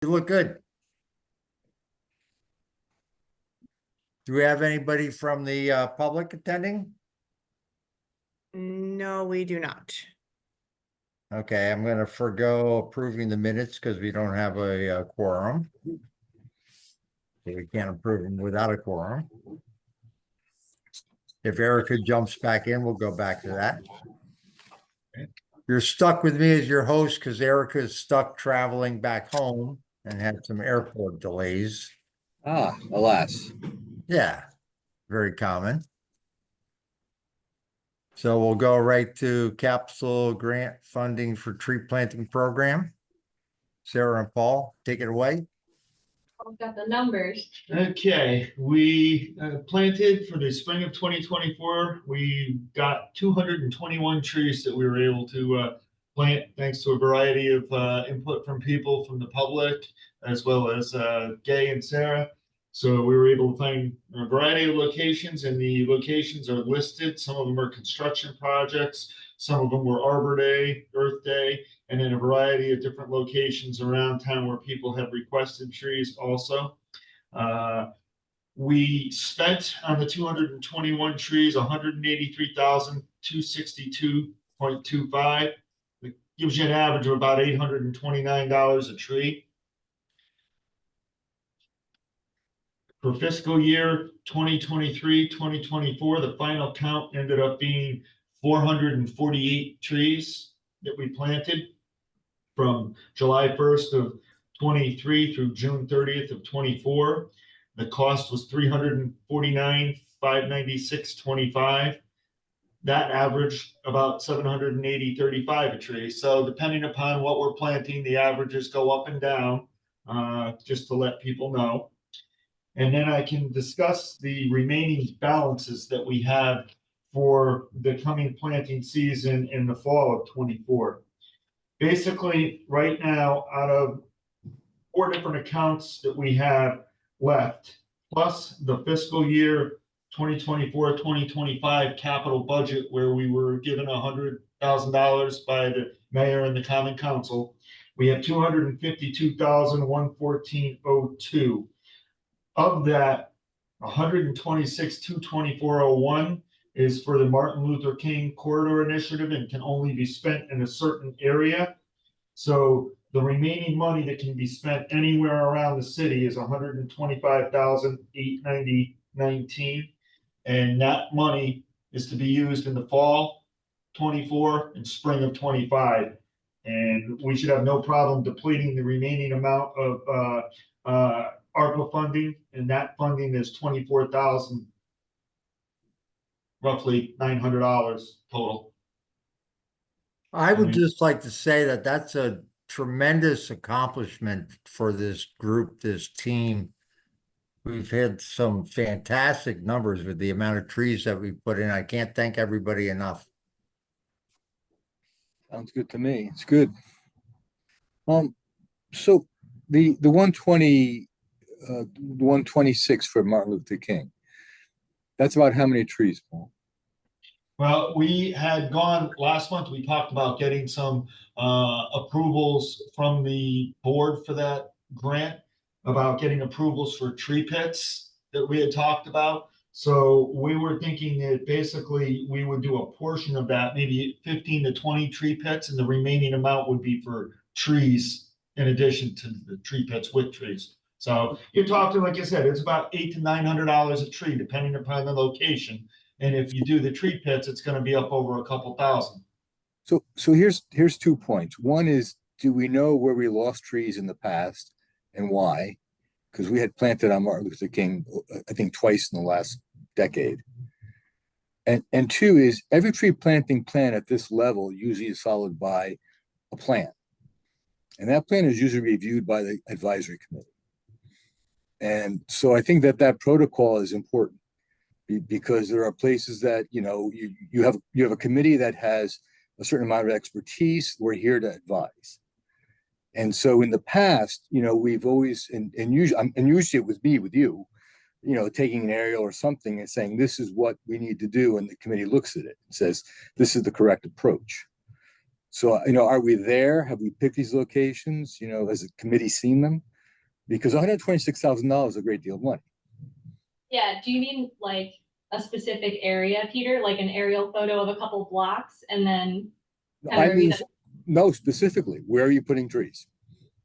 You look good. Do we have anybody from the public attending? No, we do not. Okay, I'm gonna forgo approving the minutes because we don't have a quorum. We can't approve them without a quorum. If Erica jumps back in, we'll go back to that. You're stuck with me as your host because Erica is stuck traveling back home and had some airport delays. Ah, alas. Yeah, very common. So we'll go right to capital grant funding for tree planting program. Sarah and Paul, take it away. I've got the numbers. Okay, we planted for the spring of 2024. We got 221 trees that we were able to plant thanks to a variety of input from people from the public, as well as Gay and Sarah. So we were able to find a variety of locations, and the locations are listed. Some of them are construction projects, some of them were Arbor Day, Earth Day, and then a variety of different locations around town where people have requested trees also. We spent on the 221 trees, $183,262.25. It gives you an average of about $829 a tree. For fiscal year 2023-2024, the final count ended up being 448 trees that we planted from July 1st of 23 through June 30th of 24. The cost was $349,596.25. That averaged about $780.35 a tree. So depending upon what we're planting, the averages go up and down, just to let people know. And then I can discuss the remaining balances that we have for the coming planting season in the fall of 24. Basically, right now, out of 4 different accounts that we have left, plus the fiscal year 2024-2025 capital budget, where we were given $100,000 by the mayor and the common council, we have $252,114.02. Of that, $126,224.01 is for the Martin Luther King Corridor Initiative and can only be spent in a certain area. So the remaining money that can be spent anywhere around the city is $125,890.19. And that money is to be used in the fall 24 and spring of 25. And we should have no problem depleting the remaining amount of ARPA funding, and that funding is $24,000, roughly $900 total. I would just like to say that that's a tremendous accomplishment for this group, this team. We've had some fantastic numbers with the amount of trees that we put in. I can't thank everybody enough. Sounds good to me. It's good. So the 120, the 126 for Martin Luther King, that's about how many trees, Paul? Well, we had gone last month, we talked about getting some approvals from the board for that grant, about getting approvals for tree pits that we had talked about. So we were thinking that basically we would do a portion of that, maybe 15 to 20 tree pits, and the remaining amount would be for trees in addition to the tree pits with trees. So you're talking, like I said, it's about $800 to $900 a tree, depending upon the location. And if you do the tree pits, it's going to be up over a couple thousand. So here's 2 points. One is, do we know where we lost trees in the past and why? Because we had planted on Martin Luther King, I think twice in the last decade. And 2 is, every tree planting plan at this level usually is followed by a plan. And that plan is usually reviewed by the advisory committee. And so I think that protocol is important, because there are places that, you have a committee that has a certain amount of expertise. We're here to advise. And so in the past, we've always, and usually it was me with you, taking an aerial or something and saying, this is what we need to do. And the committee looks at it and says, this is the correct approach. So, are we there? Have we picked these locations? Has the committee seen them? Because $126,000 is a great deal of money. Yeah, do you mean like a specific area, Peter, like an aerial photo of a couple blocks and then kind I of mean, review that? no, specifically, where are you putting trees?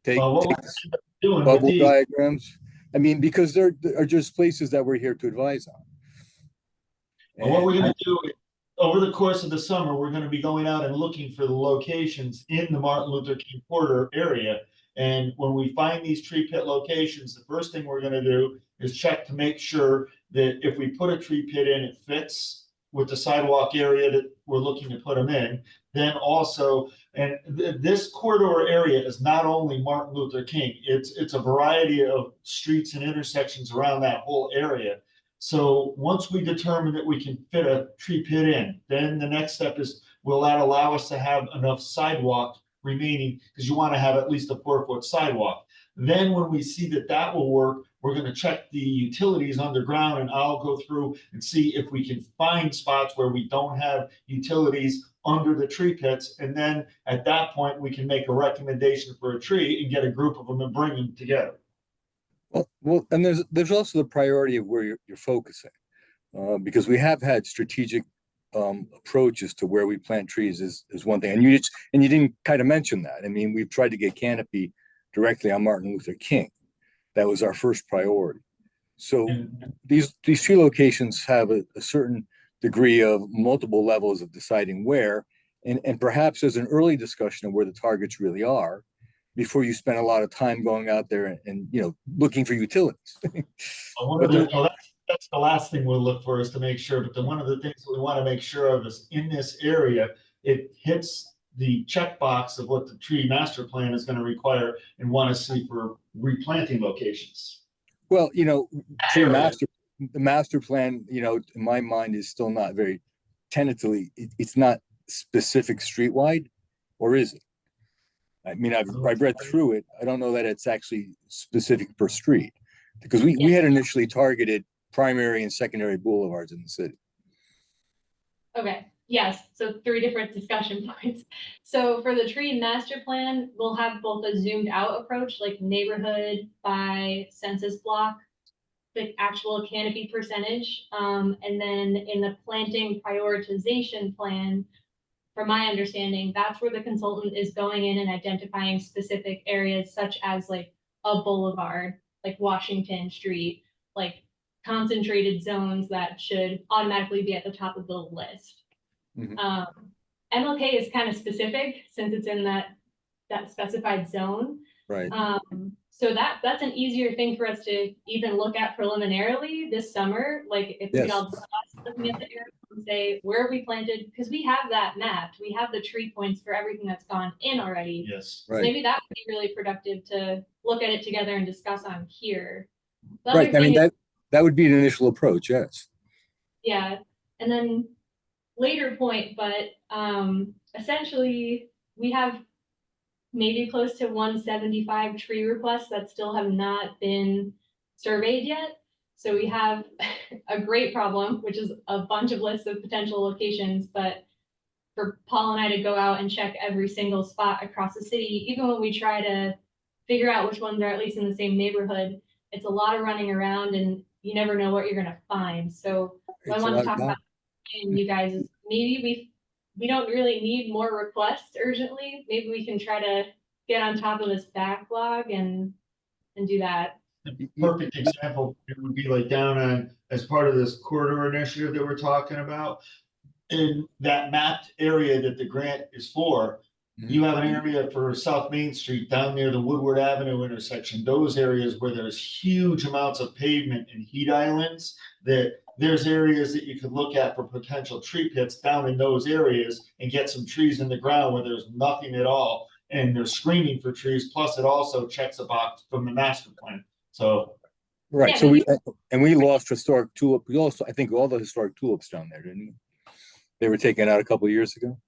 Take, Well, what take we're doing with bubble these, diagrams. I mean, because there are just places that we're here to advise on. what we're And gonna do is, over the course of the summer, we're gonna be going out and looking for the locations in the Martin Luther King corridor area. And when we find these tree pit locations, the first thing we're gonna do is check to make sure that if we put a tree pit in, it fits with the sidewalk area that we're looking to put them in. Then also, and this corridor area is not only Martin Luther King, it's a variety of streets and intersections around that whole area. So once we determine that we can fit a tree pit in, then the next step is, will that allow us to have enough sidewalk remaining? Because you want to have at least a 4-foot sidewalk. Then when we see that that will work, we're going to check the utilities underground, and I'll go through and see if we can find spots where we don't have utilities under the tree pits. And then at that point, we can make a recommendation for a tree and get a group of them and bring them together. well, and there's also the priority of where you're focusing, because we have had strategic approaches to where we plant trees is one thing, and you didn't kind of mention that. I mean, we've tried to get canopy directly on Martin Luther King. That was our first priority. So And these tree locations have a certain degree of multiple levels of deciding where, and perhaps there's an early discussion of where the targets really are before you spend a lot of time going out there and looking for utilities. one of the, no, that's the last thing we'll look for, is to make sure, but one of the things that we want to make sure of is in this area, it hits the checkbox of what the tree master plan is going to require and want to see for replanting locations. Well, tree the master plan, in my mind, is still not very tentatively, it's not specific streetwide, or is it? I mean, I've read through it. I don't know that it's actually specific per street, because we had initially targeted primary and secondary boulevards in the city. Okay, yes, so 3 different discussion points. So for the tree master plan, we'll have both a zoomed out approach, like neighborhood by census block, the actual canopy percentage. And then in the planting prioritization plan, from my understanding, that's where the consultant is going in and identifying specific areas such as like a boulevard, like Washington Street, like concentrated zones that should automatically be at the top of the list. Mhm. MLK is kind of specific since it's in that specified zone. Right. So that's an easier thing for us to even look at preliminarily this summer. Like if we could all discuss looking at the area and say, where are we planted? Because we have that mapped. We have the tree points for everything that's gone in already. Yes. So Right. maybe that would be really productive to look at it together and discuss on here. The Right. other I mean, thing is, that would be an initial approach. Yes. yeah, and then later point, but essentially we have maybe close to 175 tree requests that still have not been surveyed yet. So we have a great problem, which is a bunch of lists of potential locations, but for Paul and I to go out and check every single spot across the city, even when we try to figure out which ones are at least in the same neighborhood, it's a lot of running around and you never know what you're gonna find. So what I It's a want lot to of talk about and you guys is maybe we don't really need more requests urgently. Maybe we can try to get on top of this backlog and do that. Perfect example, it would be like down on, as part of this corridor initiative that we're talking about. In that mapped area that the grant is for, you have an area for South Main Street down near the Woodward Avenue intersection. Those areas where there's huge amounts of pavement and heat islands, that there's areas that you could look at for potential tree pits down in those areas and get some trees in the ground where there's nothing at all. And they're screening for trees, plus it also checks a box from the master plan. So, Right. Yeah, So we lost historic tulip. We also, I think, all the historic tulips down there, didn't we? They were taken out a couple of years ago.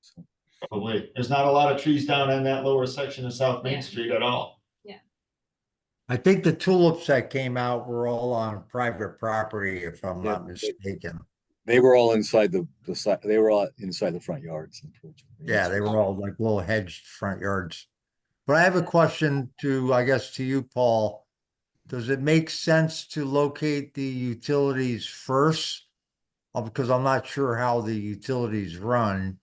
So, probably, there's not a lot of trees down in that lower section of South Main Yeah. Street at all. I think the tulips that came out were all on private property, if I'm Yeah, not mistaken. They were all inside the side, they were all inside the front yards. Unfortunately. Yeah, they were all like little hedged front yards. But I have a question to, I guess, to you, Paul. Does it make sense to locate the utilities first? Because I'm not sure how the utilities run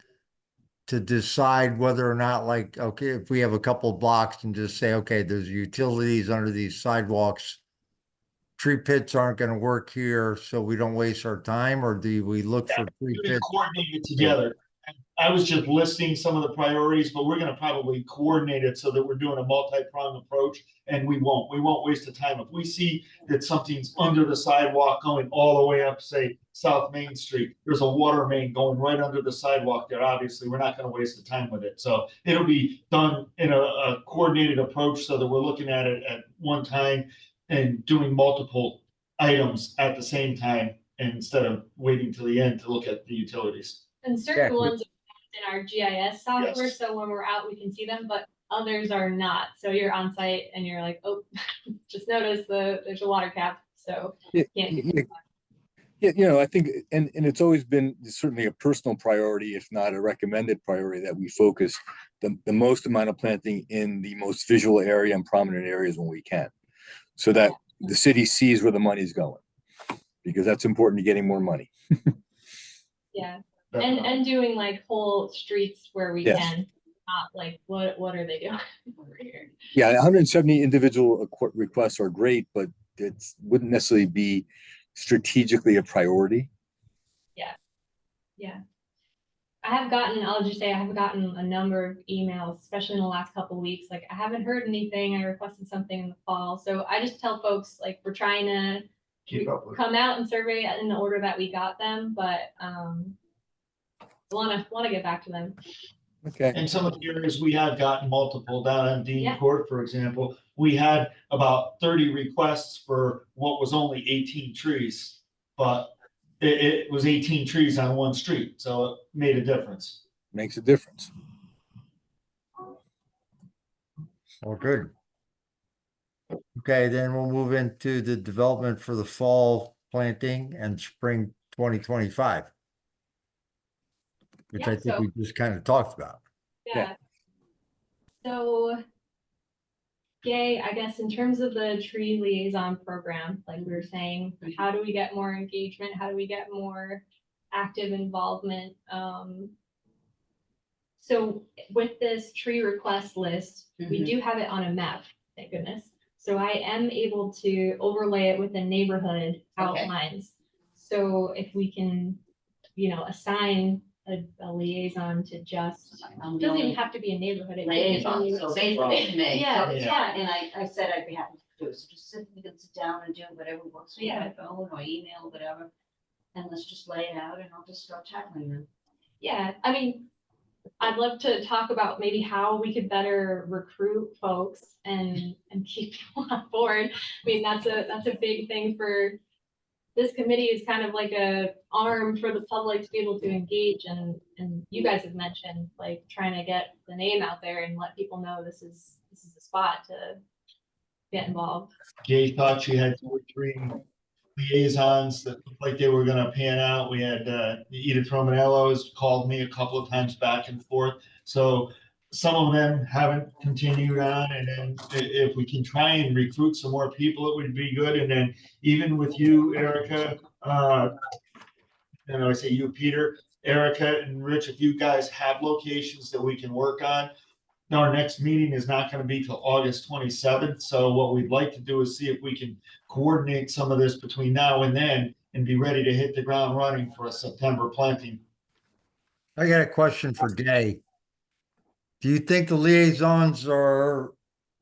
to decide whether or not, like, okay, if we have a couple of blocks and just say, okay, there's utilities under these sidewalks. Tree pits aren't gonna work here, so we don't waste our time, or do we look for tree We're gonna pits? coordinate it together. I was just listing some of the priorities, but we're gonna probably coordinate it so that we're doing a multi-pronged approach, and we won't waste the time. If we see that something's under the sidewalk going all the way up, say, South Main Street, there's a water main going right under the sidewalk there, obviously, we're not gonna waste the time with it. So it'll be done in a coordinated approach so that we're looking at it at one time and doing multiple items at the same time instead of waiting till the end to look at the utilities. And certain Yeah. ones are in our GIS software, Yes. so when we're out, we can see them, but others are not. So you're on site and you're like, oh, just notice there's a water cap, so. Yeah, can't- I think, and it's always been certainly a personal priority, if not a recommended priority, that we focus the most amount of planting in the most visual area and prominent areas when we can. So that the city sees where the money's going, because that's important to getting more money. Yeah, and doing like whole streets where we Yes. can, not like, what are they doing over here? Yeah, 170 individual requests are great, but it wouldn't necessarily be strategically a priority. Yeah. I'll just say I have gotten a number of emails, especially in the last couple of weeks. Like, I haven't heard anything. I requested something in the fall. So I just tell folks, like, we're trying to Keep up with it. come out and survey in the order that we got them, but wanna get back to them. Okay. And some of the areas we have gotten multiple down on Dean Yeah. Court, for example, we had about 30 requests for what was only 18 trees. But it was 18 trees on one street, so it made a difference. Makes a difference. Well, good. Okay, then we'll move into the development for the fall planting and spring 2025. Which Yeah, I think so- we just kind of talked about. Yeah. So, Gay, I guess in terms of the tree liaison program, like we were saying, how do we get more engagement? How do we get more active involvement? So with this tree request list, we do have it on a map, thank goodness. So I am able to overlay it with the neighborhood outlines. So if we can, assign a liaison to just, doesn't even have to be a neighborhood. it can Liaison, be- so basically it's me. Yeah, So, yeah. And I said I'd be happy to do it, so just we can sit down and do whatever works for Yeah. my phone or email, whatever. And let's just lay it out and I'll just start tackling them. Yeah, I mean, I'd love to talk about maybe how we could better recruit folks and keep people on board. I mean, that's a big thing for this committee, is kind of like a arm for the public to be able to engage, and you guys have mentioned like trying to get the name out there and let people know this is the spot to get involved. Gay thought she had 2 or 3 liaisons that looked like they were gonna pan out. We had Edith Romanello's called me a couple of times back and forth. So some of them haven't continued on, and then if we can try and recruit some more people, it would be good. And then even with you, Erica, and I say you, Peter, Erica and Rich, if you guys have locations that we can work on. Now, our next meeting is not gonna be till August 27th, so what we'd like to do is see if we can coordinate some of this between now and then and be ready to hit the ground running for a September planting. I got a question for Gay. Do you think the liaisons are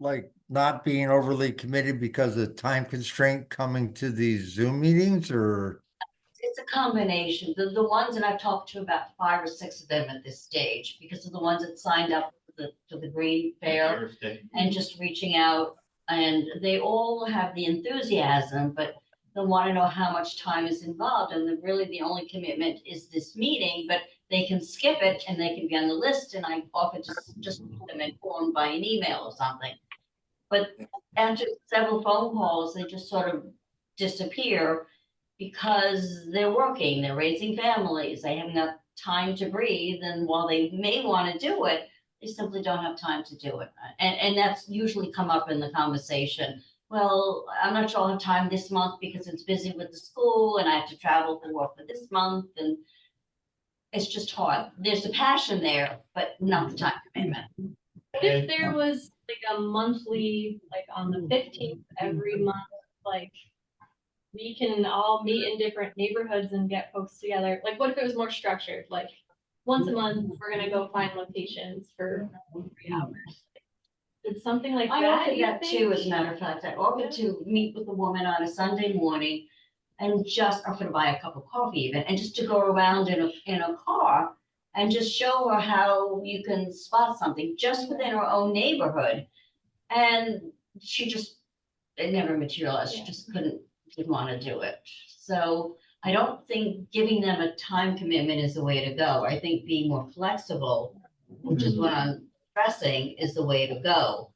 like not being overly committed because of time constraint coming to these Zoom meetings, or? It's a combination. The ones that I've talked to, about 5 or 6 of them at this stage, because of the ones that signed up for the Green Fair Thursday. and just reaching out, and they all have the enthusiasm, but they want to know how much time is involved, and really the only commitment is this meeting, but they can skip it and they can be on the list, and I often just put them informed by an email or something. But after several phone calls, they just sort of disappear. because they're working, they're raising families, they haven't got time to breathe, and while they may want to do it, they simply don't have time to do it. And that's usually come up in the conversation. Well, I'm not sure I'll have time this month because it's busy with the school and I have to travel for work for this month, and it's just hard. There's a passion there, but not the time commitment. What if there was like a monthly, like on the 15th every month, like we can all meet in different neighborhoods and get folks together? Like, what if it was more structured? Like, once a month, we're gonna go find locations for 3 hours. It's something like I that, offered you that too, as a think? matter of fact. I offered to meet with a woman on a Sunday morning and just offer to buy a cup of coffee even, and just to go around in a car and just show her how you can spot something just within her own neighborhood. And she just, it never materialized. She just didn't want to do it. So I don't think giving them a time commitment is the way to go. I think being more flexible, which is what I'm stressing, is the way to go.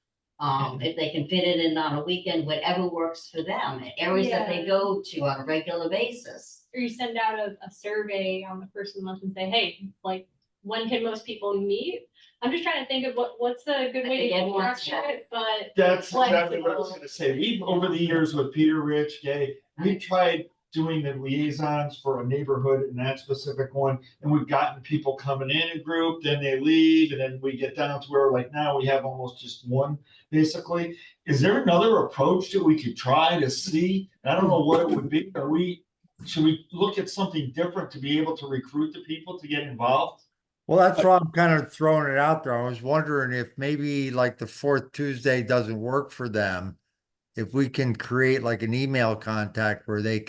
If they can fit it in on a weekend, whatever works for them, areas that they Yeah. go to on a regular basis. Or you send out a survey on the first of the month and say, hey, like, when can most people meet? I'm just trying to think of what's a good I way think to everyone structure it, but That's exactly what I was flexible. gonna say. We've, over the years with Peter, Rich, Gay, we tried doing the liaisons for a neighborhood in that specific one. And we've gotten people coming in a group, then they leave, and then we get down to where like now we have almost just one, basically. Is there another approach that we could try to see? I don't know what it would be. Should we look at something different to be able to recruit the people to get involved? Well, that's why I'm kind of throwing it out there. I was wondering if maybe like the fourth Tuesday doesn't work for them. If we can create like an email contact where we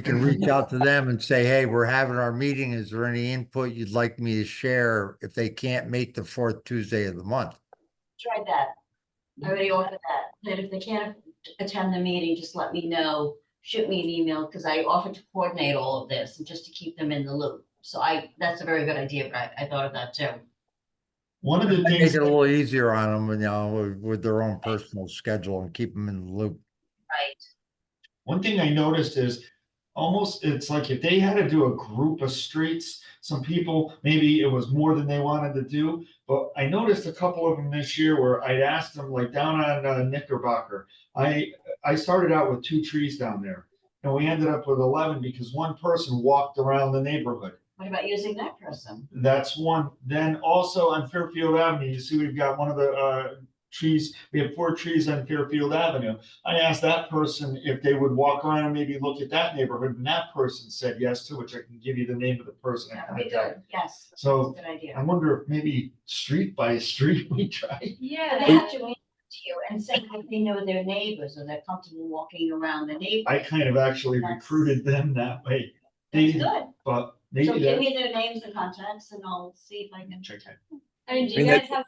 can reach out to them and say, hey, we're having our meeting. Is there any input you'd like me to share if they can't make the fourth Tuesday of the month? Tried that. I already offered that if they can't attend the meeting, just let me know, shoot me an email, because I offered to coordinate all of this and just to keep them in the loop. So that's a very good idea, but I thought of that too. One of the Make things, it a little easier on them, with their own personal schedule and keep them in the loop. Right. one thing I noticed is almost, it's like if they had to do a group of streets, some people, maybe it was more than they wanted to do. But I noticed a couple of them this year where I'd asked them, like down on Knickerbocker, I started out with 2 trees down there. And we ended up with 11 because one person walked around the neighborhood. What about using that person? That's one. Then also on Fairfield Avenue, you see we've got one of the trees, we have 4 trees on Fairfield Avenue. I asked that person if they would walk around and maybe look at that neighborhood, and that person said yes to, which I can give you the name of the person. That would be good, yes. So Good idea. I wonder if maybe street by street we try. But Yeah. they have to answer to you and say that they know their neighbors or they're comfortable walking around the I neighborhood. kind of actually recruited them that way. That's They- good. But So maybe give that. me their names and contacts and I'll see if I can. I mean, do I you mean, guys have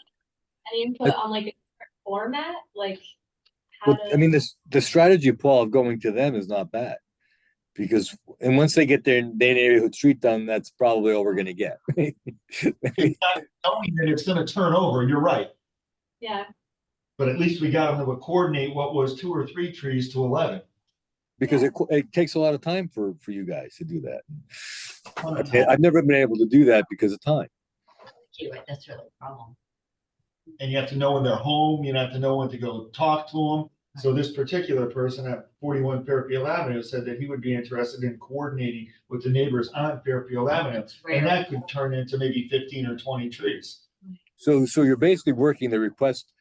any input on like a different format, like how Well, I to? mean, the strategy, Paul, of going to them is not bad. Because, and once they get their neighborhood street done, that's probably all we're gonna get. It's not knowing that it's gonna turn over, you're right. Yeah, But at least we got them to coordinate what was 2 or 3 trees to 11. Because it takes a lot of time for you guys to do that. Ton of time. I've never been able to do that because of time. Right, that's really the problem. And you have to know when they're home, you have to know when to go talk to them. So this particular person at 41 Fairfield Avenue said that he would be interested in coordinating with the neighbors on Fairfield Avenue. It's And rare. that could turn into maybe 15 or 20 trees. So you're basically working the request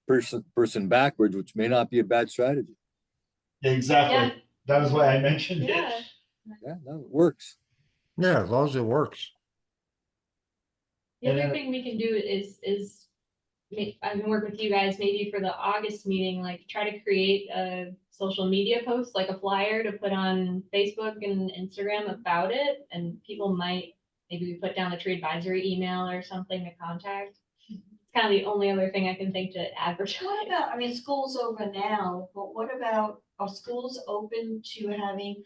person backwards, which may not be a bad strategy. Yeah, exactly. Yeah. That is why I mentioned it. yeah. Yeah, no, it works. Yeah, as long as it works. The And other then- thing we can do is I can work with you guys maybe for the August meeting, like try to create a social media post, like a flyer to put on Facebook and Instagram about it. And people might, maybe we put down the tree advisory email or something to contact. It's kind of the only other thing I can think to What advertise. about, I mean, school's over now, but what about, are schools open to having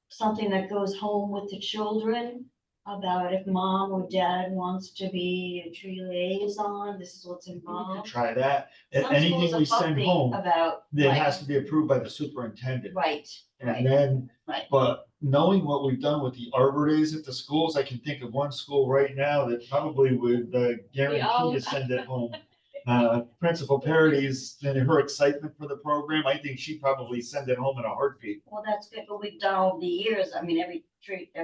something that goes home with the children? about if mom or dad wants to be a tree liaison, this is what's We could involved. try that. Some schools Anything are we send fussy home, about, that right, has to be approved by the superintendent. right, And right, then, right. but knowing what we've done with the Arbor Days at the schools, I can think of one school right now that probably would guarantee to send it home. Principal Parody's and her excitement for the program, I think she'd probably send it home in a heartbeat. Well, that's good, but we've done over the years, I mean, every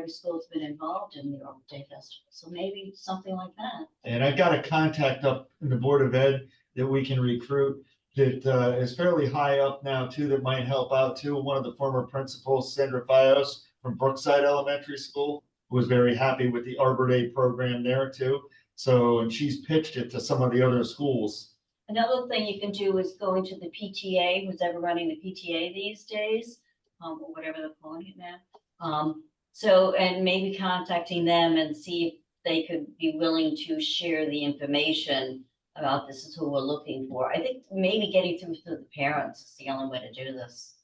school's been involved in the Arbor Day Festival, so maybe something like that. And I've got a contact up in the Board of Ed that we can recruit that is fairly high up now too, that might help out too. One of the former principals, Sandra Fios from Brookside Elementary School, was very happy with the Arbor Day program there too. So, and she's pitched it to some of the other schools. Another thing you can do is go into the PTA, who's ever running the PTA these days, or whatever they're calling it now. So, and maybe contacting them and see if they could be willing to share the information about this is who we're looking for. I think maybe getting through to the parents is the only way to do this.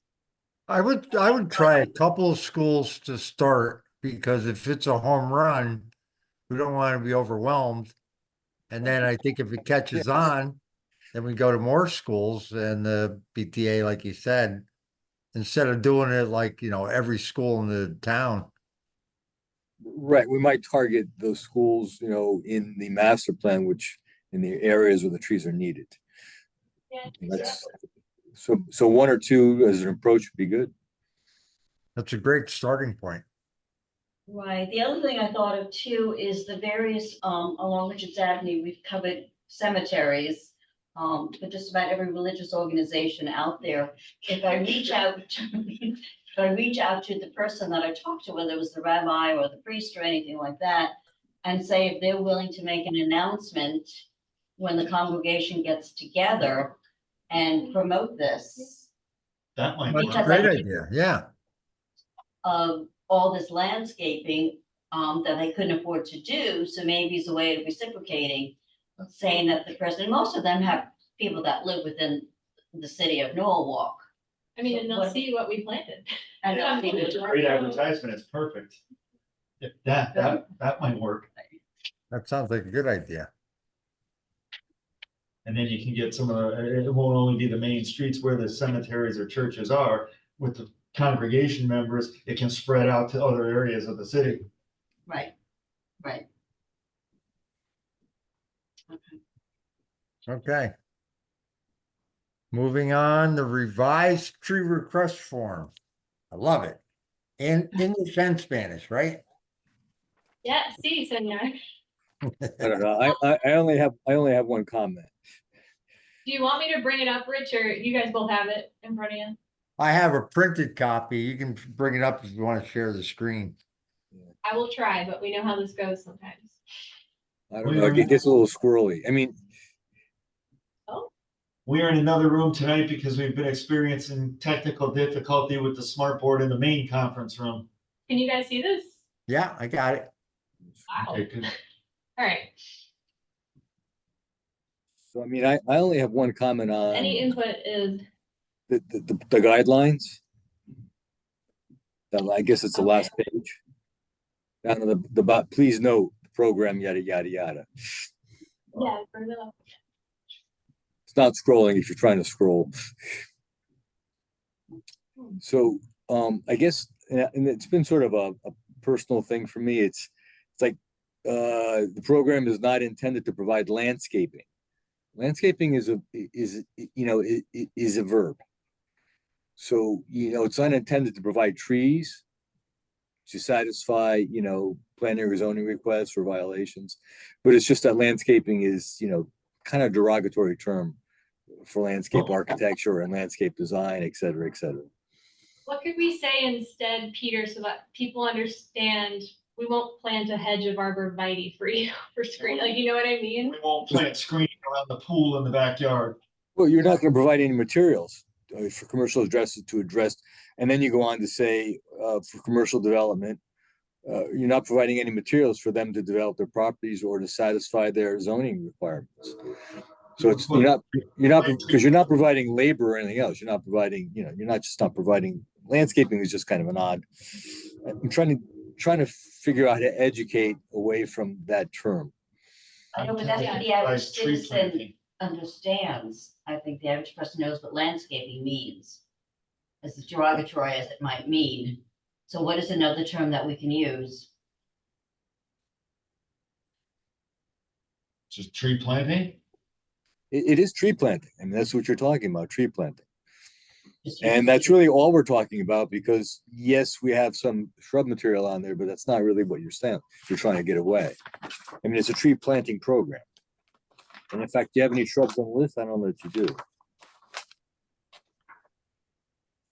I would try a couple of schools to start, because if it's a home run, we don't want to be overwhelmed. And then I think if it catches on, then we go to more schools, and the PTA, like you said, instead of doing it like, every school in the town. Right, we might target those schools, in the master plan, which in the areas where the trees are needed. Yeah, That's, so one or two as an approach would be good. That's a great starting point. Right, the other thing I thought of too is the various, along Richards Avenue, we've covered cemeteries. But just about every religious organization out there, if I reach out to the person that I talked to, whether it was the rabbi or the priest or anything like that, and say if they're willing to make an announcement when the congregation gets together and promote this, That might That's work. a Because great I think- idea, yeah. of all this landscaping, that they couldn't afford to do, so maybe it's a way of reciprocating, saying that the person, most of them have people that live within the city of Norwalk. I mean, and they'll What- see what we planted. And they'll see It's a great advertisement, it's perfect. If that might work. That sounds like a good idea. And then you can get some of the, it won't only be the main streets where the cemeteries or churches are. With the congregation members, it can spread out to other areas of the city. Right, right. Okay. Moving on, the revised tree request form. I love it. In English and Spanish, right? Yeah, see, senor. I don't know, I only have one comment. Do you want me to bring it up, Rich, or you guys both have it in front of you? I have a printed copy. You can bring it up if you want to share the screen. I will try, but we know how this goes sometimes. I don't know, it gets a little squirrely. I mean, We are in another room tonight because we've been experiencing technical difficulty with the smart board in the main conference room. Can you guys see this? Yeah, I got it. Wow. Okay, good. All right. so I mean, I only have one comment on Any input is, the guidelines. I guess it's the last page. Down to the please note, the program, yada, yada, yada. yeah, bring it up. It's not scrolling if you're trying to scroll. So, I guess, and it's been sort of a personal thing for me. It's like, the program is not intended to provide landscaping. Landscaping is a verb. So, it's not intended to provide trees to satisfy, planning or zoning requests or violations. But it's just that landscaping is, kind of derogatory term for landscape architecture and landscape design, et cetera, et cetera. What could we say instead, Peter, so that people understand we won't plant a hedge of arborvitae for you for screen, like, you know what I mean? We won't plant screening around the pool in the backyard. Well, you're not going to provide any materials for commercial addresses to address, and then you go on to say, for commercial development, you're not providing any materials for them to develop their properties or to satisfy their zoning requirements. So it's because you're not providing labor or anything else. You're not providing, you're not providing landscaping is just kind of an odd. I'm trying to trying to figure out how to educate away from that term. I know, but that's what the By average tree citizen planting. understands. I think the average person knows what landscaping means. As derogatory as it might mean. So what is another term that we can use? Just tree planting? It is tree planting. I mean, that's what you're talking about, tree planting. Just use And the- that's really all we're talking about, because yes, we have some shrub material on there, but that's not really what you're trying to get away. I mean, it's a tree planting program. And in fact, do you have any shrubs on the list? I don't know that you do.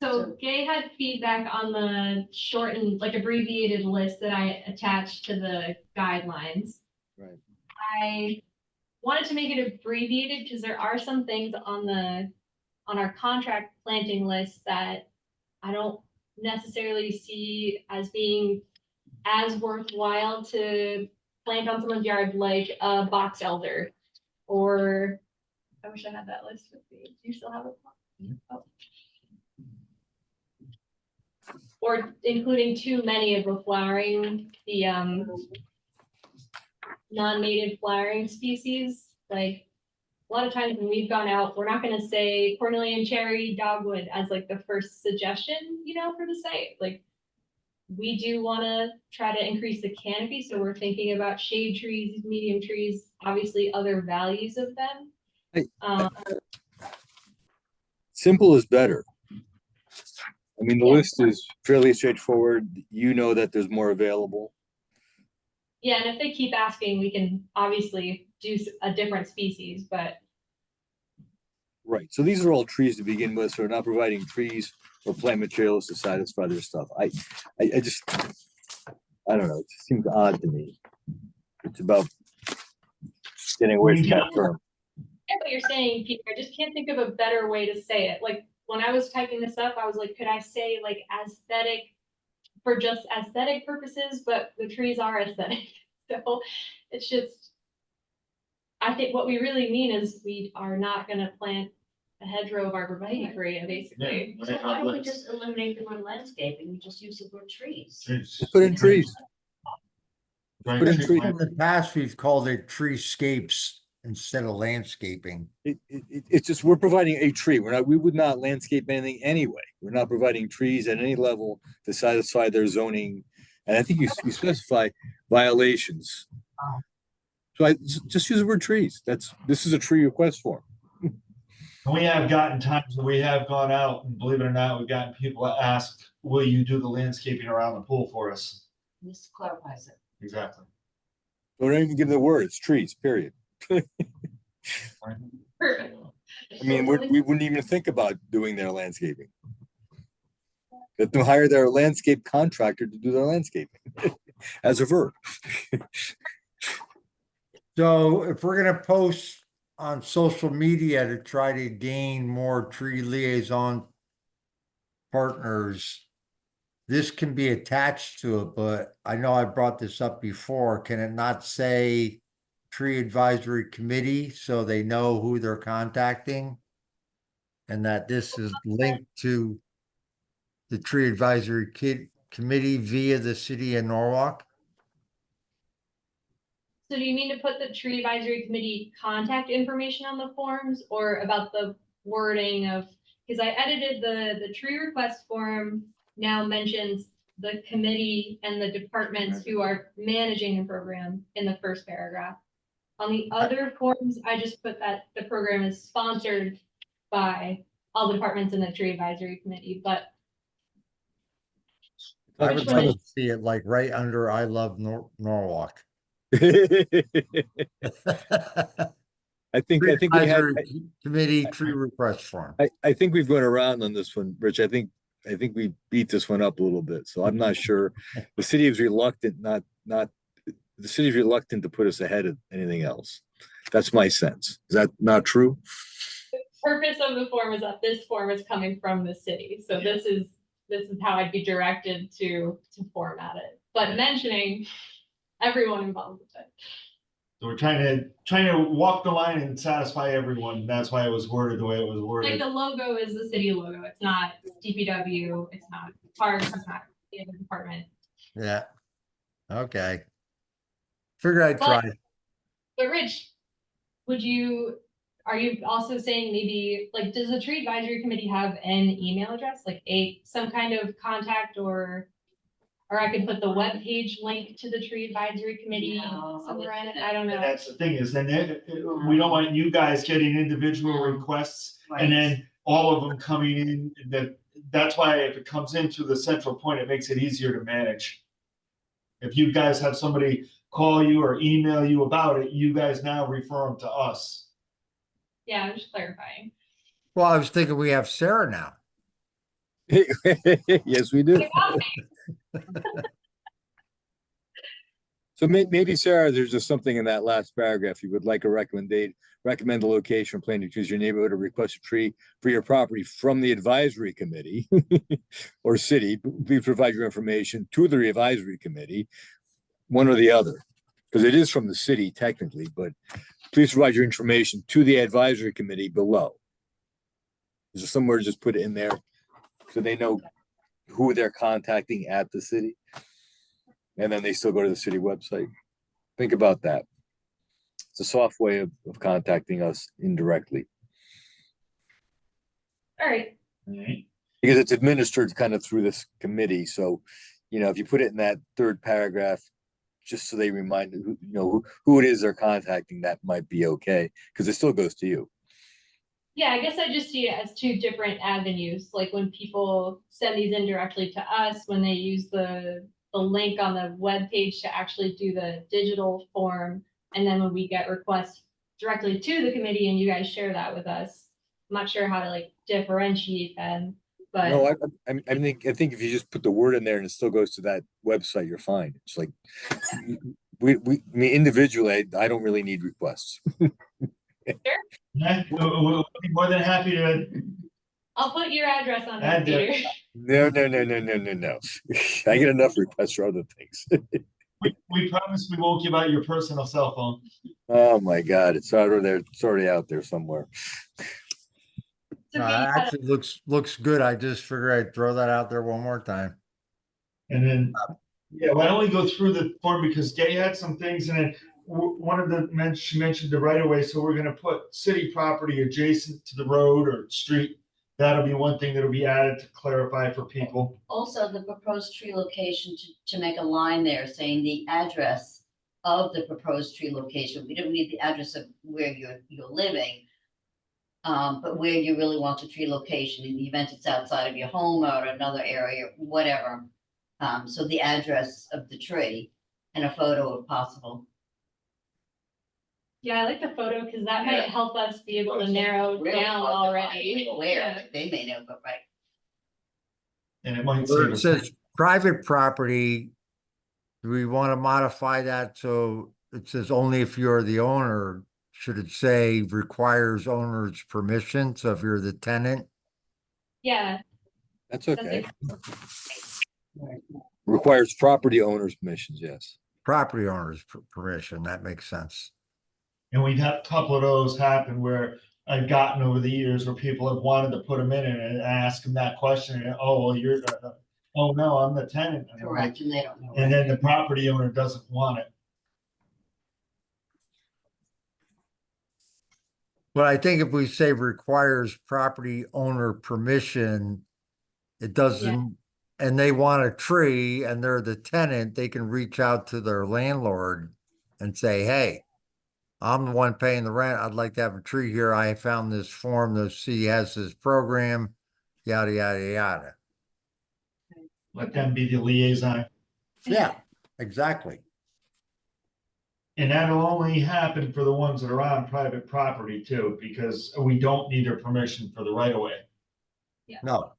So Gay had feedback on the shortened, like abbreviated list that I attached to the guidelines. Right. I wanted to make it abbreviated because there are some things on our contract planting list that I don't necessarily see as being as worthwhile to plant on someone's yard, like a box elder. Or, I wish I had that list with me. Do you still have it? Oh. Or including too many of the flowering, the non-native flowering species. Like, a lot of times when we've gone out, we're not gonna say Cornelian cherry dogwood as like the first suggestion, for the site. Like, we do wanna try to increase the canopy, so we're thinking about shade trees, medium trees, obviously other values of them. Simple is better. I mean, the Yeah. list is fairly straightforward. You know that there's more available. Yeah, and if they keep asking, we can obviously do a different species, but Right. So these are all trees to begin with. So we're not providing trees or plant materials to satisfy their stuff. I just, I don't know. It just seems odd to me. It's about getting away from that term. get what you're saying, Peter. I just can't think of a better way to say it. Like, when I was typing this up, I was like, could I say like aesthetic for just aesthetic purposes? But the trees are aesthetic. So it's just, I think what we really mean is we are not gonna plant a hedgerow of arborvitae for you, basically. So why don't we just eliminate the word landscaping, we just use the word trees? Trees. Just put in trees. Right, Put in tree trees. In planting. the past, we've called it treescapes instead of landscaping. It's just, we're providing a tree. We would not landscape anything anyway. We're not providing trees at any level to satisfy their zoning. And I think you specify violations. So I just use the word trees. This is a tree request form. We have gotten times when we have gone out, and believe it or not, we've gotten people that ask, will you do the landscaping around the pool for us? This clarifies it. Exactly. Don't even give the words, trees, period. Perfect. I mean, we wouldn't even think about doing their landscaping. Let them hire their landscape contractor to do their landscaping as a verb. So if we're gonna post on social media to try to gain more tree liaison partners, this can be attached to it, but I know I brought this up before. Can it not say tree advisory committee so they know who they're contacting? And that this is linked to the tree advisory committee via the city of Norwalk? So do you mean to put the tree advisory committee contact information on the forms, or about the wording of, because I edited the tree request form now mentions the committee and the departments who are managing the program in the first paragraph. On the other forms, I just put that the program is sponsored by all the departments in the tree advisory committee, but I Which would one like is- to see it like right under I love Norwalk. I think we had, Advisory Committee tree request form. I think we've gone around on this one, Rich. I think we beat this one up a little bit, so I'm not sure. The city is reluctant, the city is reluctant to put us ahead of anything else. That's my sense. Is that not true? purpose of the form is that this form is coming from the city. So this is how I'd be directed to format it, but mentioning everyone involved with it. So we're trying to walk the line and satisfy everyone. And that's why it was worded the way it was Like worded. the logo is the city logo. It's not DPW. It's not parks. It's not the other department. Yeah, Okay. Figure I'd But- try. But Rich, are you also saying maybe, like, does the tree advisory committee have an email address, like some kind of contact, or I could put the webpage link to the tree advisory committee No, I somewhere in it? wouldn't. I don't And know. that's the thing is, then we don't want you guys getting individual requests and then all of them coming in. That's why if it comes into the central point, it makes it easier to manage. If you guys have somebody call you or email you about it, you guys now refer them to us. Yeah, I'm just clarifying. Well, I was thinking we have Sarah now. Yes, we do. So maybe Sarah, there's just something in that last paragraph. You would like a recommend the location plan to choose your neighborhood or request a tree for your property from the advisory committee or city. Please provide your information to the advisory committee, one or the other, because it is from the city technically, but please provide your information to the advisory committee below. Is there somewhere to just put it in there so they know who they're contacting at the city? And then they still go to the city website. Think about that. It's a soft way of contacting us indirectly All right. Right? because it's administered kind of through this committee. So, if you put it in that third paragraph, just so they remind who it is they're contacting, that might be okay because it still goes to you. Yeah, I guess I just see it as two different avenues. Like when people send these in directly to us, when they use the link on the web page to actually do the digital form, and then when we get requests directly to the committee and you guys share that with us. I'm not sure how to like differentiate them, but No, I think if you just put the word in there and it still goes to that website, you're fine. It's like I mean, individually, I don't really need requests. Yeah, we'll be more than happy to. I'll put your address on Add there, that. Peter. No. I get enough requests for other things. We promise we won't give out your personal cell phone. Oh my God, it's already out there somewhere. So Katie, how Actually looks good. I just figured I'd throw that out there one more time. And then, yeah, why don't we go through the form because Gay had some things and then one of the she mentioned the right of way. So we're gonna put city property adjacent to the road or street. That'll be one thing that'll be added to clarify for people. Also, the proposed tree location to make a line there saying the address of the proposed tree location. We don't need the address of where you're living. But where you really want the tree location in the event it's outside of your home or another area, whatever. So the address of the tree and a photo if possible. Yeah, I like the photo because that might help us be able to narrow Really down hard to already. find Where, Yeah. they may know, but right. And it might Where save it us. says private property, do we want to modify that so it says only if you're the owner? Should it say requires owner's permission? So if you're the tenant? Yeah, That's that's okay. it. Requires property owner's permissions, yes. Property owner's permission, that makes sense. And we've had a couple of those happen where I've gotten over the years where people have wanted to put them in and ask them that question. And, oh, well, you're, oh, no, I'm the tenant. And I'm like, Correct, and they don't know. and then the property owner doesn't want it. But I think if we say requires property owner permission, it doesn't, and they want a tree and they're the tenant, they can reach out to their landlord and say, hey, I'm the one paying the rent. I'd like to have a tree here. I found this form. The city has this program, yada, yada, yada. Let them be the liaison. Yeah, exactly. And that'll only happen for the ones that are on private property too, because we don't need their permission for the right of way. No.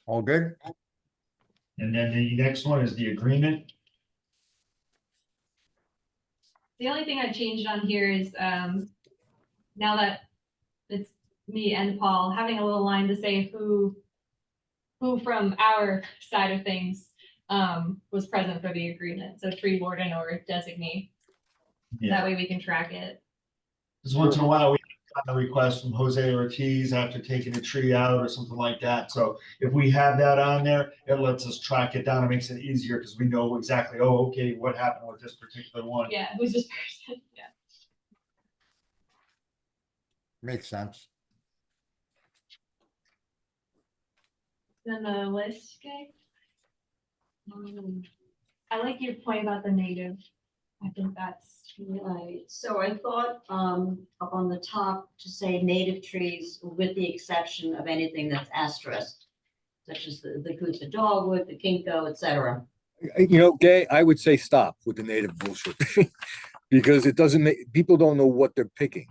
All good? And then the next one is the agreement. The only thing I changed on here is, now that it's me and Paul, having a little line to say who from our side of things, was present for the agreement. So tree warden or designee. Yeah, That way we can track it. because once in a while we a request from Jose Ortiz after taking a tree out or something like that. So if we have that on there, it lets us track it down. It makes it easier because we know exactly, oh, okay, what happened with this particular one. Yeah, who's this person? Yeah. Makes sense. Then the list, okay? I like your point about the native. I think that's Right, so I thought, up on the top to say native trees with the exception of anything that's asterisked, such as the Guza dogwood, the ginkgo, et cetera. You know, Gay, I would say stop with the native bullshit because it doesn't make people don't know what they're picking.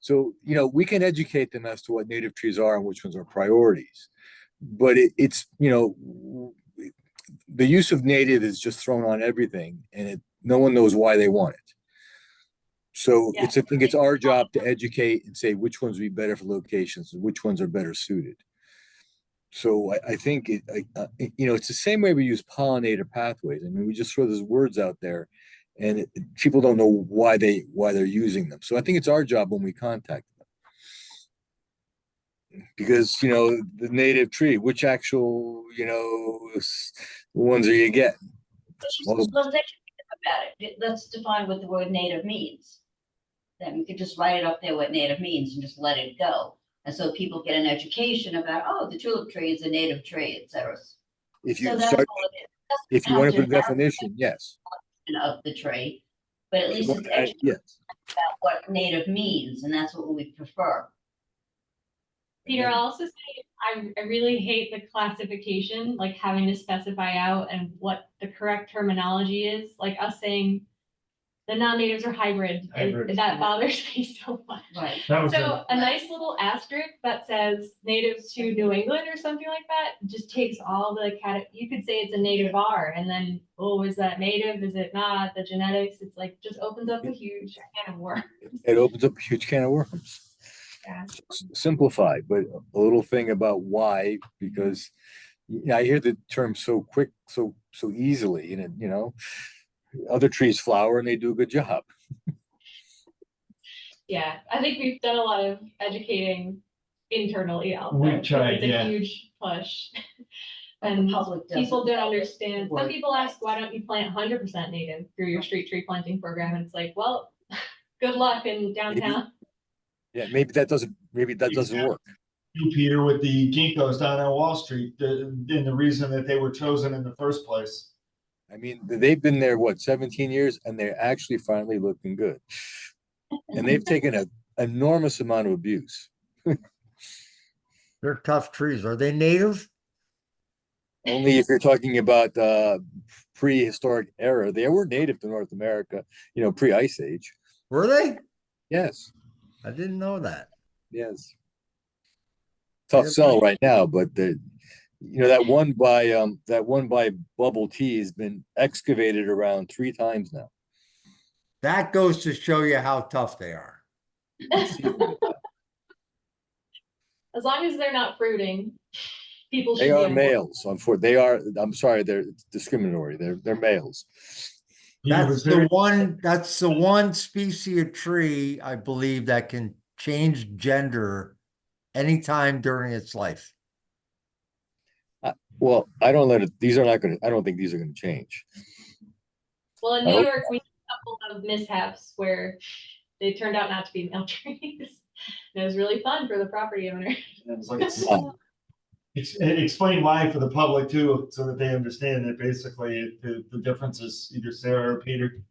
So, you know, we can educate them as to what native trees are and which ones are priorities. But it's, you know, the use of native is just thrown on everything and no one knows why they want it. So Yeah. I think it's our job to educate and say which ones would be better for locations and which ones are better suited. So I think you know, it's the same way we use pollinator pathways. I mean, we just throw those words out there, and people don't know why they're using them. So I think it's our job when we contact them, because you know the native tree, which actual ones are you getting? Let's educate them about it. Let's define what the word native means. Then we could just write it up there what native means and just let it go. And so people get an education about, oh, the tulip tree is a native tree, et cetera. If So you that's all start, it is. if you want to put a definition, yes. Of the tree, but at If you least want it's to add- educated yes. about what native means, and that's what we prefer. Peter, I'll also say I really hate the classification, like having to specify out and what the correct terminology is. Like us saying the non-natives are hybrid. Hybrids. That bothers me so much. Right. That was So a nice little asterisk that says natives to New England or something like that just takes all the you could say it's a native R and then, oh, is that native? Is it not? The genetics, it's like just opens up a huge can of worms. It opens up a huge can of worms. Yeah. Simplify, but a little thing about why, because I hear the term so quick, so easily, and you know, other trees flower and they do a good job. Yeah, I think we've done a lot of educating internally out We there. tried, It's a yeah. huge push. But the And public people doesn't don't understand. Some work. people ask, why don't you plant 100% native through your street tree planting program? And it's like, well, good luck in downtown. Yeah, maybe that doesn't work. you, Peter, with the ginkgos down on Wall Street, and the reason that they were chosen in the first place. I mean, they've been there, what, 17 years, and they're actually finally looking good. And they've taken an enormous amount of abuse. They're tough trees. Are they native? Only if you're talking about prehistoric era. They were native to North America, you know, pre-Ice Age. Were they? Yes, I didn't know that. yes. Tough sell right now, but that one by Bubble Tea has been excavated around 3 times now. That goes to show you how tough they are. As long as they're not fruiting, people should They be are on board. males. I'm sorry, they're discriminatory. They're males. That's the one species of tree, I believe, that can change gender anytime during its life. Well, I don't think these are going to change. Well, in I New hope- York, we had a couple of mishaps where they turned out not to be male trees. And it was really fun for the property owner. It's not. Explain why for the public too, so that they understand that basically the difference is either Sarah or Peter.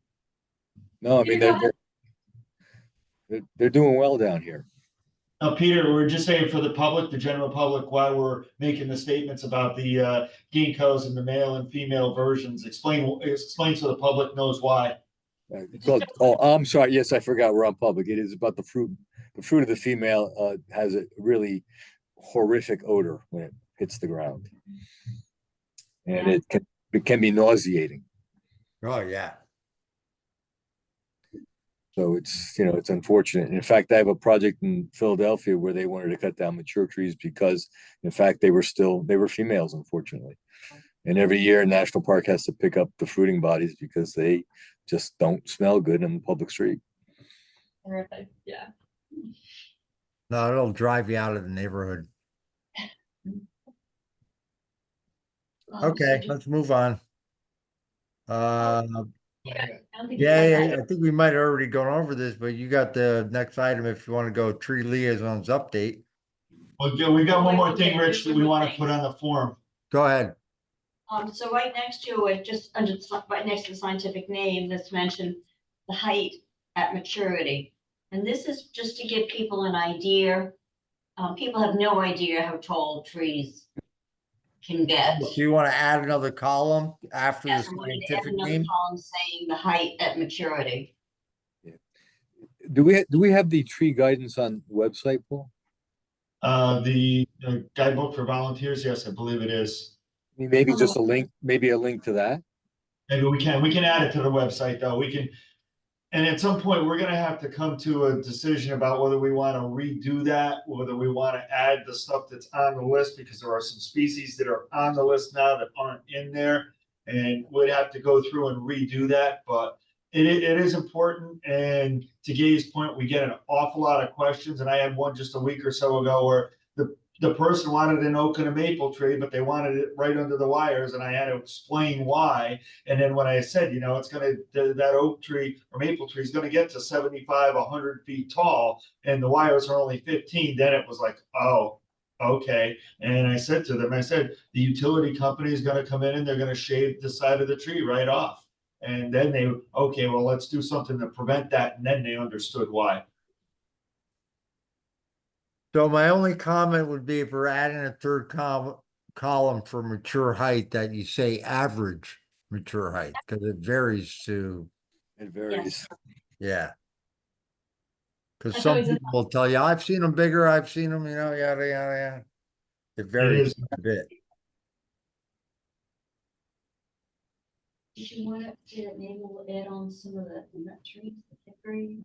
No, I mean, they're doing well down here. Peter, we're just saying for the public, the general public, why we're making the statements about the ginkgos and the male and female versions. Explain so the public knows why. I'm sorry. Yes, I forgot we're on public. It is about the fruit. The fruit of the female has a really horrific odor when it hits the ground, and it can be nauseating. Oh, yeah. So it's unfortunate. In fact, I have a project in Philadelphia where they wanted to cut down mature trees because, in fact, they were females, unfortunately. And every year, National Park has to pick up the fruiting bodies because they just don't smell good in the public street. Horrific. Yeah. No, it'll drive you out of the neighborhood. So Okay, just- let's move on. I don't think you Yeah, guys yeah, had- I think we might have already gone over this, but you got the next item if you want to go tree liaisons update. We got one more Wait, thing, okay, Rich, that there's we one more want to put thing. on the form. Go ahead. So right next to it, just under, right next to the scientific name, that's mentioned the height at maturity. And this is just to give people an idea. People have no idea how tall trees can get. Do you want to add another column after the Yes, I wanted to add scientific another name? column saying the height at maturity. Do we have the tree guidance on the website, Paul? The guidebook for volunteers, yes, I believe it is. I mean, maybe just a link, maybe a link to that. Maybe we can add it to the website though. We can. And at some point, we're gonna have to come to a decision about whether we want to redo that, whether we want to add the stuff that's on the list, because there are some species that are on the list now that aren't in there. And we'd have to go through and redo that, but it is important. And to Gabe's point, we get an awful lot of questions, and I had one just a week or so ago where the person wanted an oak and a maple tree, but they wanted it right under the wires, and I had to explain why. And then when I said, it's that oak tree or maple tree is gonna get to 75, 100 feet tall, and the wires are only 15, then it was like, oh, okay. And I said to them, the utility company is gonna come in and they're gonna shave the side of the tree right off. And then okay, well, let's do something to prevent that. And then they understood why. So my only comment would be if we're adding a third column for mature height, that you say average mature height, because it varies to, It varies. yeah. Because That's some always a- people will tell you, I've seen them bigger, I've seen them, yada, yada, yada. It varies is. a bit. Did you want to maybe we'll add on some of the nut trees, the hickory,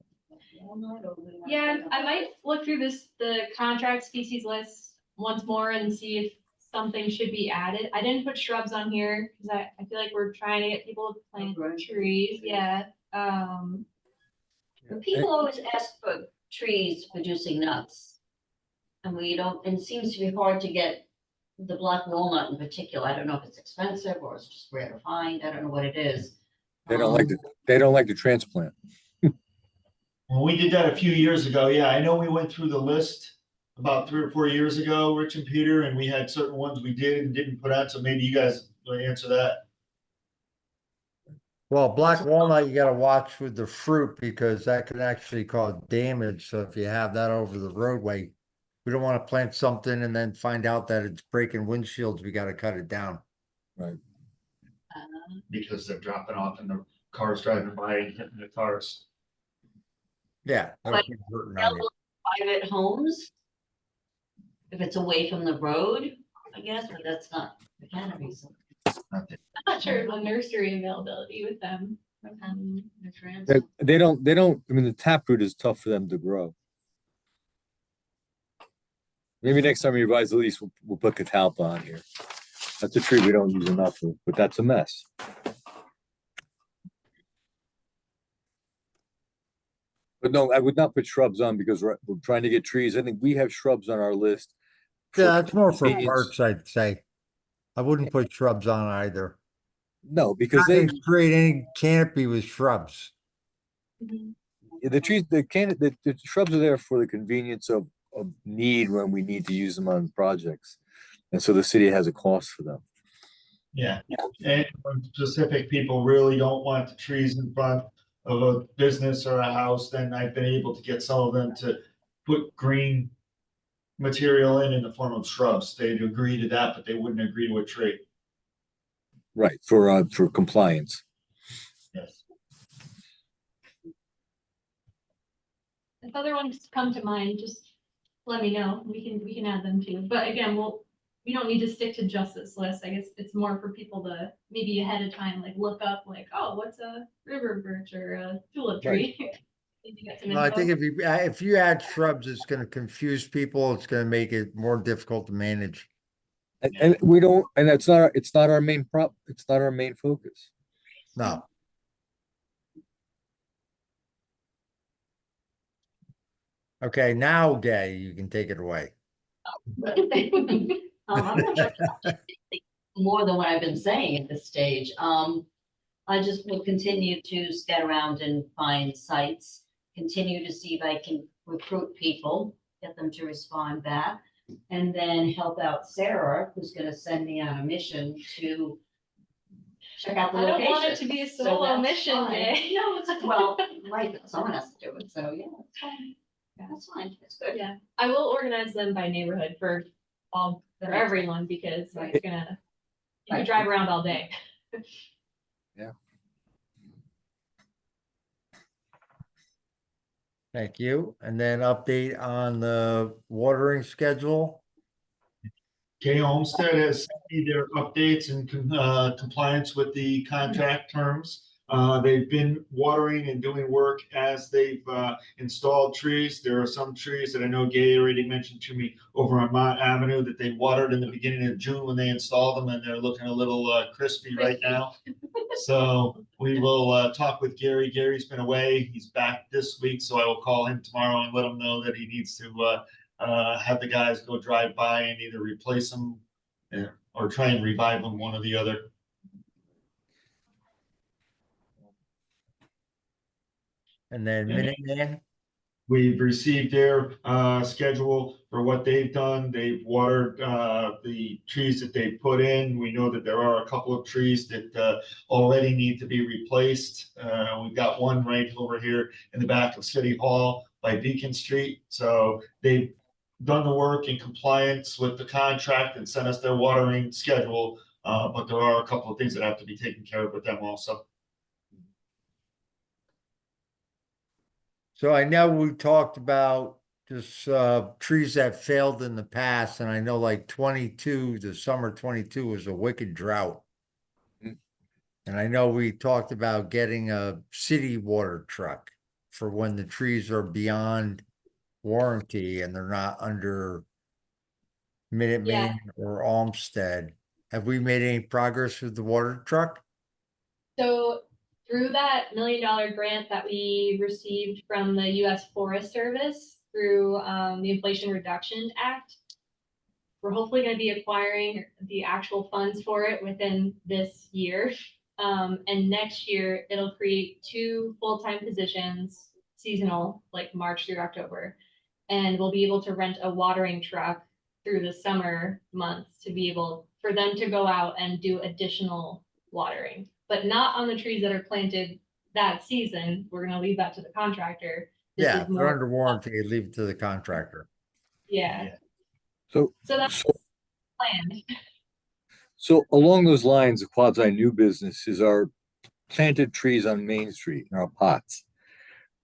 walnut, or we want? Yeah, I might look through the contract species list once more and see if something should be added. I didn't put shrubs on here because I feel like we're trying to get people to plant Right. trees, yeah. But people always ask for trees producing nuts. And we don't, and it seems to be hard to get the black walnut in particular. I don't know if it's expensive or it's just rare to find. I don't know what it is. They don't like they don't like the transplant. When we did that a few years ago, yeah, I know we went through the list about 3 or 4 years ago, Rich and Peter, and we had certain ones we did and didn't put out, so maybe you guys will answer that. Well, black walnut, you gotta watch with the fruit because that can actually cause damage. So if you have that over the roadway, we don't want to plant something and then find out that it's breaking windshields. We gotta cut it down. Right. Because they're dropping off and the cars driving by and hitting the cars. Yeah. that'll But keep hurting on you. Private homes. If it's away from the road, I guess, but that's not the canopy. So. I'm not sure the nursery availability with them. The trans- They don't, I mean, the taproot is tough for them to grow. Maybe next time we revise the lease, we'll put catalpa on here. That's a tree we don't use enough of, but that's a mess. But no, I would not put shrubs on because we're trying to get trees. I think we have shrubs on our list. Yeah, that's more for convenience. parks, I'd say. I wouldn't put shrubs on either. No, because Not they, gonna create any canopy with shrubs. the trees, the shrubs are there for the convenience of need when we need to use them on projects. And so the city has a cost for them. Yeah, and when specific people really don't want the trees in front of a business or a house, then I've been able to get some of them to put green material in the form of shrubs. They'd agree to that, but they wouldn't agree to a tree. Right, for compliance. Yes. If other ones come to mind, just let me know. We can add them too. But again, we don't need to stick to just this list. I guess it's more for people to maybe ahead of time, like look up like, oh, what's a river birch or a tulip tree? Need to get some No, I info. think if you add shrubs, it's gonna confuse people. It's gonna make it more difficult to manage. And we don't, and it's not our main it's not our main focus. Okay, now Gay, you can take it away. I'm not sure more than what I've been saying at this stage. I just will continue to scout around and find sites, continue to see if I can recruit people, get them to respond back, and then help out Sarah, who's gonna send me on a mission to check out the I don't location. want it to be a So solo that's mission fine. day. No, it's, well, right, someone has to do it, so yeah, that's fine. That's fine, it's good. Yeah, I will organize them by neighborhood for everyone, because Right. it's gonna, you Right. could drive around all day. Thank you. And then update on the watering schedule. Kay Olmsted has sent me their updates and compliance with the contract terms. They've been watering and doing work as they've installed trees. There are some trees that I know Gay already mentioned to me over on Mott Avenue that they watered in the beginning of June when they installed them, and they're looking a little crispy right now. So we will talk with Gary. Gary's been away. He's back this week, so I will call him tomorrow and let him know that he needs to have the guys go drive by and either replace them or try and revive them, one or the other. And then Minuteman. We've received their schedule for what they've done. They've watered the trees that they put in. We know that there are a couple of trees that already need to be replaced. We've got one right over here in the back of City Hall by Beacon Street. So they've done the work in compliance with the contract and sent us their watering schedule. But there are a couple of things that have to be taken care of with them also. So I know we talked about just trees that failed in the past, and I know like 22, the summer 22 was a wicked drought. Mm. And I know we talked about getting a city water truck for when the trees are beyond warranty and they're not under Minuteman or Olmsted. Have we made any progress with the water truck? So through that $1 million grant that we received from the US Forest Service through the Inflation Reduction Act, we're hopefully going to be acquiring the actual funds for it within this year. And next year, it'll create 2 full-time positions, seasonal, like March through October. And we'll be able to rent a watering truck through the summer months to be able for them to go out and do additional watering, but not on the trees that are planted that season. We're going to leave that to the contractor. This Yeah, is if they're more, under warranty, leave it to the contractor. yeah. So, So that's so, the plan. so along those lines, of quasi new business is our planted trees on Main Street in our pots.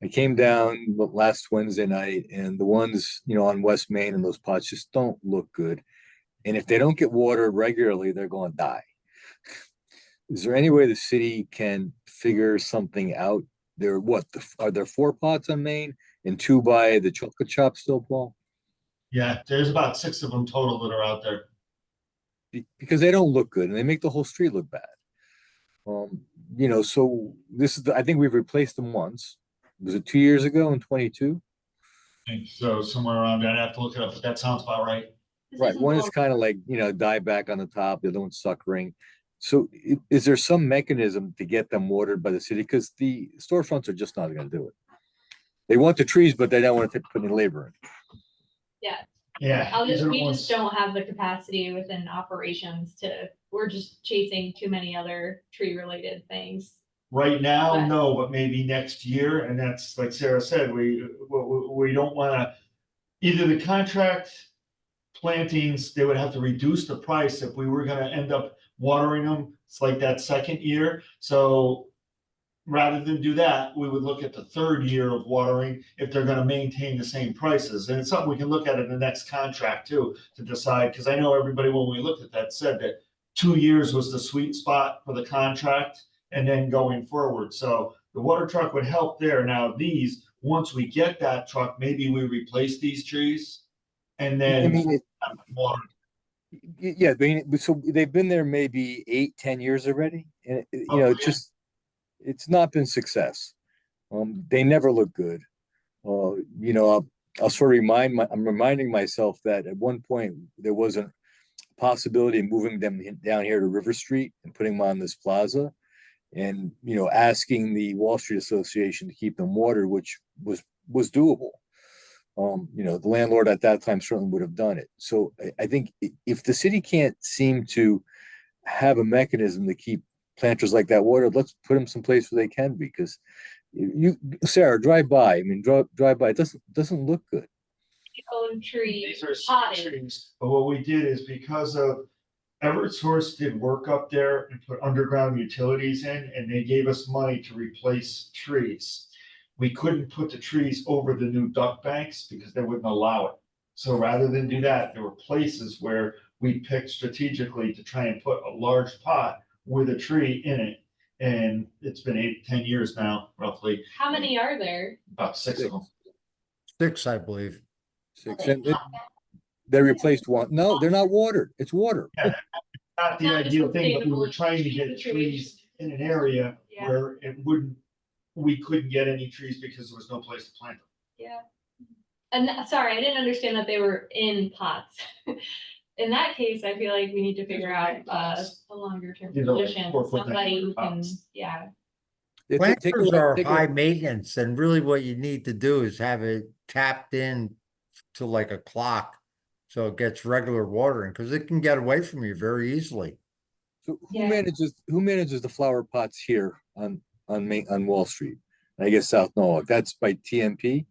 I came down last Wednesday night, and the ones, on West Main and those pots just don't look good. And if they don't get watered regularly, they're going to die. Is there any way the city can figure something out? Are there 4 pots on Main and 2 by the chocolate shop still, Paul? Yeah, there's about 6 of them total that are out there. Because they don't look good and they make the whole street look bad. So I think we've replaced them once. Was it 2 years ago in 22? I think so, somewhere around there. I have to look it up, but that sounds about right. Right. One is kind of like, die back on the top, the other one's suckering. So is there some mechanism to get them watered by the city? Because the storefronts are just not going to do it. They want the trees, but they don't want to put any labor in. Yeah. Yeah. these are the We ones- just don't have the capacity within operations we're just chasing too many other tree related things. Right now, But- no, but maybe next year, and that's like Sarah said, we don't wanna, either the contract plantings, they would have to reduce the price if we were gonna end up watering them. It's like that second year, so rather than do that, we would look at the 3rd year of watering if they're gonna maintain the same prices. And it's something we can look at in the next contract too, to decide, because I know everybody, when we looked at that, said that 2 years was the sweet spot for the contract and then going forward. So the water truck would help there. Now these, once we get that truck, maybe we replace these trees and I then mean, water. yeah, so they've been there maybe 8-10 years already. And, Oh, it's not been success. They never look good. I'll sort of I'm reminding myself that at one point there was a possibility of moving them down here to River Street and putting them on this plaza. And, asking the Wall Street Association to keep them watered, which was doable. The landlord at that time certainly would have done it. So I think if the city can't seem to have a mechanism to keep planters like that watered, let's put them someplace where they can be, because Sarah, drive by. I mean, drive by. It doesn't look good. Own tree These are potted. trees, but what we did is because of Eversource did work up there and put underground utilities in, and they gave us money to replace trees. We couldn't put the trees over the new duck banks because they wouldn't allow it. So rather than do that, there were places where we picked strategically to try and put a large pot with a tree in it. And it's been 8, 10 years now, roughly, How many are there? about 6 of them. 6, I believe. 6, and they replaced one. No, they're not watered. It's water. Not the Not a ideal thing, but we were sustainable trying to get situation. trees in an area Yeah. where we couldn't get any trees because there was no place to plant them. Yeah. And sorry, I didn't understand that they were in pots. In that case, I feel like we need to figure out a longer term These are like solution, 4 foot somebody who can, pots. yeah. Take a Planters look- are take a- high maintenance, and really what you need to do is have it tapped in to like a clock. So it gets regular watering, because it can get away from you very easily. So Yeah. who manages the flower pots here on Wall Street? I guess South Norwalk. That's by TMP,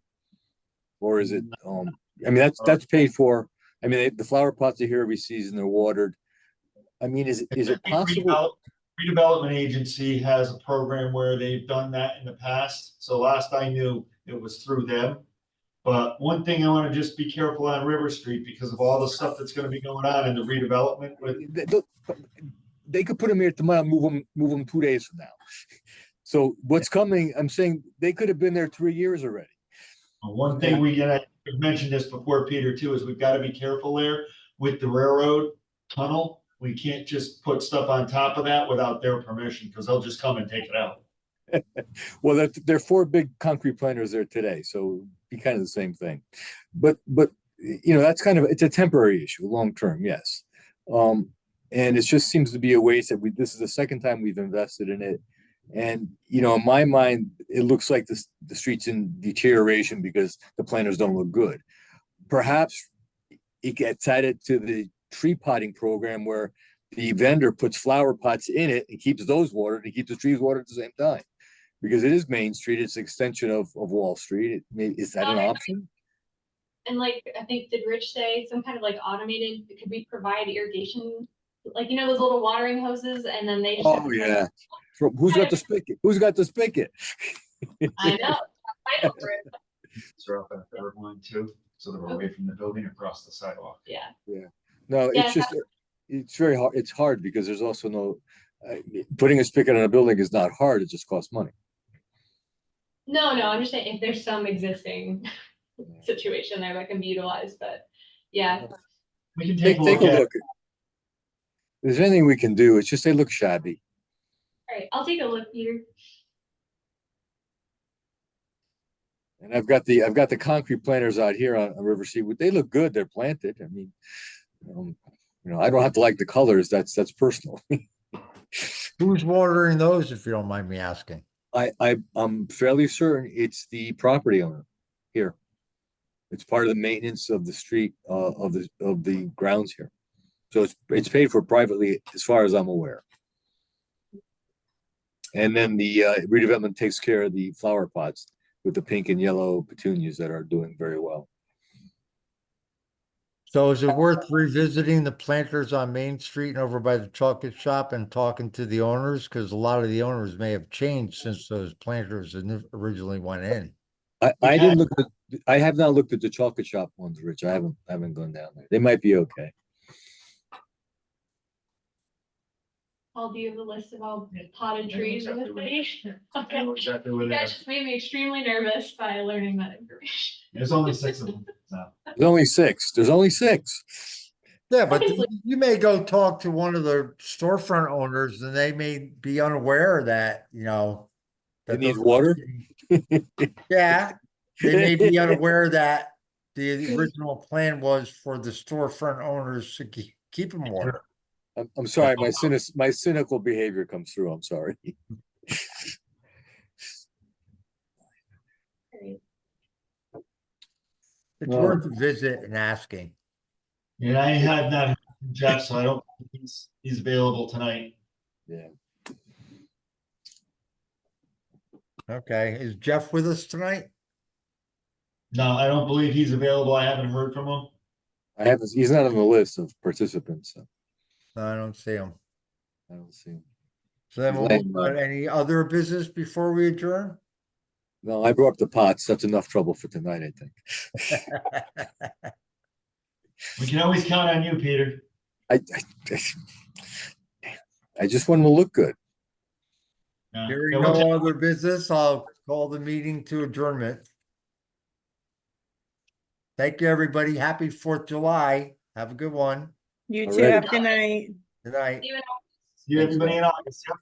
or is it? I mean, that's paid for. I mean, the flower pots are here every season. They're watered. I mean, is it possible? Redevelopment Agency has a program where they've done that in the past. So last I knew, it was through them. But one thing I want to just be careful on River Street because of all the stuff that's going to be going on in the redevelopment with. They could put them here tomorrow, move them 2 days from now. So what's coming? I'm saying they could have been there 3 years already. One thing and I mentioned this before, Peter, too, is we've got to be careful there with the railroad tunnel. We can't just put stuff on top of that without their permission because they'll just come and take it out. Well, there are 4 big concrete planters there today, so it'd be kind of the same thing. But that's kind of, it's a temporary issue, long term, yes. And it just seems to be a waste that this is the second time we've invested in it. And, in my mind, it looks like the street's in deterioration because the planters don't look good. Perhaps it gets added to the tree potting program where the vendor puts flower pots in it and keeps those watered and keeps the trees watered at the same time. Because it is Main Street, it's an extension of Wall Street. Is that an option? And like, I think, did Rich say some kind of like automated, could we provide irrigation? Like, those little watering hoses and then they just. Oh, yeah. Who's got the spigot? Who's got the spigot? I know. I know, Rich. They're up at the third line too, so they're away from the building across the sidewalk. Yeah. No, Yeah, it's just, it's very hard. It's hard because there's also no, putting a spigot on a building is not hard. It just costs money. No, I'm just saying if there's some existing situation there that can be utilized, but yeah. We can Take take a a look at look. If there's anything we can do, it's just they look shabby. All right, I'll take a look, Peter. And I've got the concrete planters out here on River Street. They look good. They're planted. I mean, I don't have to like the colors. That's personal. Who's watering those, if you don't mind me asking? I'm fairly certain it's the property owner here. It's part of the maintenance of the street, of the grounds here. So it's paid for privately as far as I'm aware. And then the redevelopment takes care of the flower pots with the pink and yellow petunias that are doing very well. So is it worth revisiting the planters on Main Street and over by the chocolate shop and talking to the owners? Because a lot of the owners may have changed since those planters originally went in. I didn't look at, I have not looked at the chocolate shop ones, Rich. I haven't gone down there. They might be okay. I'll do the list of all potted I know trees in the exactly city. I Okay. know exactly where You they are. guys just made me extremely nervous by learning that information. There's only 6 of them. So. There's only 6. There's only 6. Yeah, but Obviously. you may go talk to one of the storefront owners and they may be unaware that, It that needs those- water. Yeah, they may be unaware that the original plan was for the storefront owners to keep them warm. I'm sorry, my cynical behavior comes through. I'm sorry. Great. It's Well- worth a visit and asking. And I have not heard from Jeff, so I don't think he's available tonight. Yeah. Okay, is Jeff with us tonight? No, I don't believe he's available. I haven't heard from him. He's not on the list of participants, so No, I don't see him. I don't see him. So then He's we'll laying move low. on. Any other business before we adjourn? No, I brought up the pots. That's enough trouble for tonight, I think. We can always count on you, Peter. I just want him to look good. Hearing Yeah, we'll no other business, I'll call the meeting to adjournment. Thank you, everybody. Happy 4th of July. Have a good one. You All too. right. Have a good night. Good night. See you in See everybody in August. Yep.